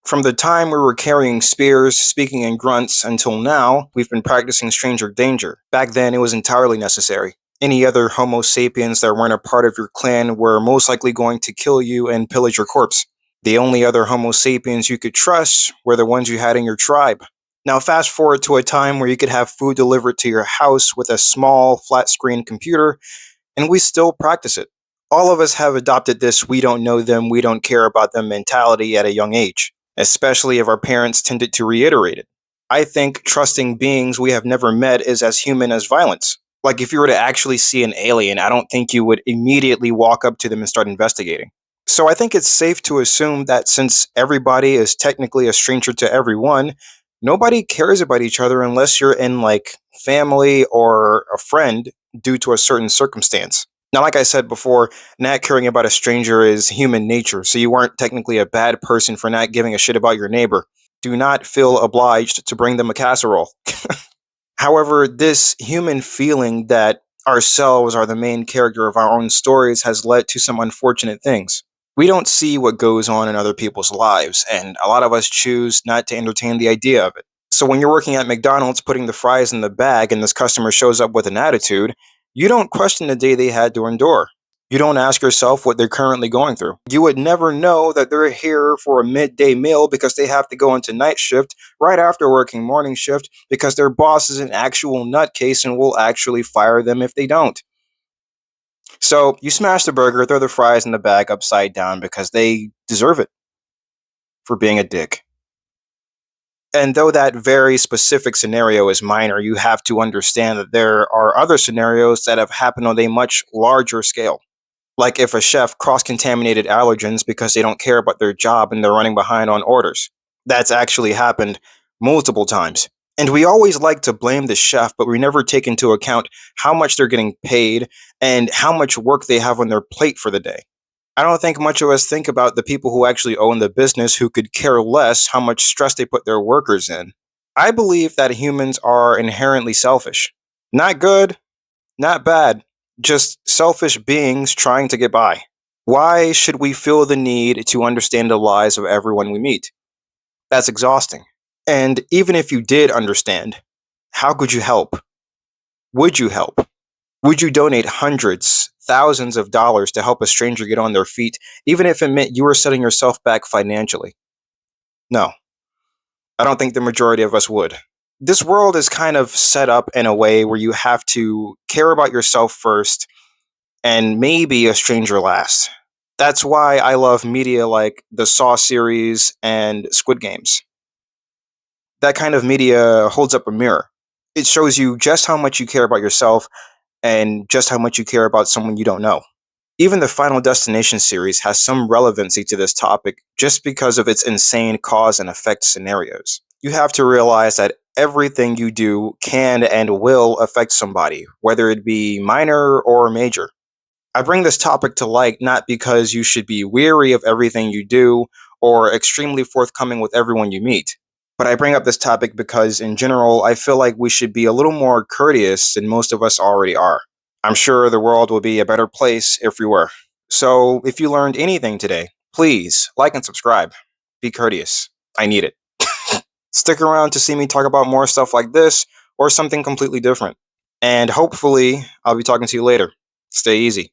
From the time we were carrying spears, speaking in grunts, until now, we've been practicing stranger danger. Back then, it was entirely necessary. Any other Homo sapiens that weren't a part of your clan were most likely going to kill you and pillage your corpse. The only other Homo sapiens you could trust were the ones you had in your tribe. Now, fast forward to a time where you could have food delivered to your house with a small, flat screen computer, and we still practice it. All of us have adopted this we don't know them, we don't care about them mentality at a young age, especially if our parents tended to reiterate it. I think trusting beings we have never met is as human as violence. Like, if you were to actually see an alien, I don't think you would immediately walk up to them and start investigating. So I think it's safe to assume that since everybody is technically a stranger to everyone, nobody cares about each other unless you're in like family or a friend due to a certain circumstance. Now, like I said before, not caring about a stranger is human nature, so you aren't technically a bad person for not giving a shit about your neighbor. Do not feel obliged to bring them a casserole. However, this human feeling that ourselves are the main character of our own stories has led to some unfortunate things. We don't see what goes on in other people's lives, and a lot of us choose not to entertain the idea of it. So when you're working at McDonald's putting the fries in the bag and this customer shows up with an attitude, you don't question the day they had to endure. You don't ask yourself what they're currently going through. You would never know that they're here for a midday meal because they have to go into night shift right after working morning shift because their boss is an actual nutcase and will actually fire them if they don't. So you smash the burger, throw the fries in the bag upside down because they deserve it for being a dick. And though that very specific scenario is minor, you have to understand that there are other scenarios that have happened on a much larger scale. Like if a chef cross contaminated allergens because they don't care about their job and they're running behind on orders. That's actually happened multiple times. And we always like to blame the chef, but we never take into account how much they're getting paid and how much work they have on their plate for the day. I don't think much of us think about the people who actually own the business who could care less how much stress they put their workers in. I believe that humans are inherently selfish. Not good, not bad, just selfish beings trying to get by. Why should we feel the need to understand the lives of everyone we meet? That's exhausting. And even if you did understand, how could you help? Would you help? Would you donate hundreds, thousands of dollars to help a stranger get on their feet, even if it meant you were setting yourself back financially? No, I don't think the majority of us would. This world is kind of set up in a way where you have to care about yourself first and maybe a stranger last. That's why I love media like the Saw series and Squid Games. That kind of media holds up a mirror. It shows you just how much you care about yourself and just how much you care about someone you don't know. Even the Final Destination series has some relevancy to this topic just because of its insane cause and effect scenarios. You have to realize that everything you do can and will affect somebody, whether it be minor or major. I bring this topic to light not because you should be weary of everything you do or extremely forthcoming with everyone you meet. But I bring up this topic because, in general, I feel like we should be a little more courteous than most of us already are. I'm sure the world would be a better place if we were. So, if you learned anything today, please like and subscribe. Be courteous. I need it. Stick around to see me talk about more stuff like this or something completely different. And hopefully, I'll be talking to you later. Stay easy.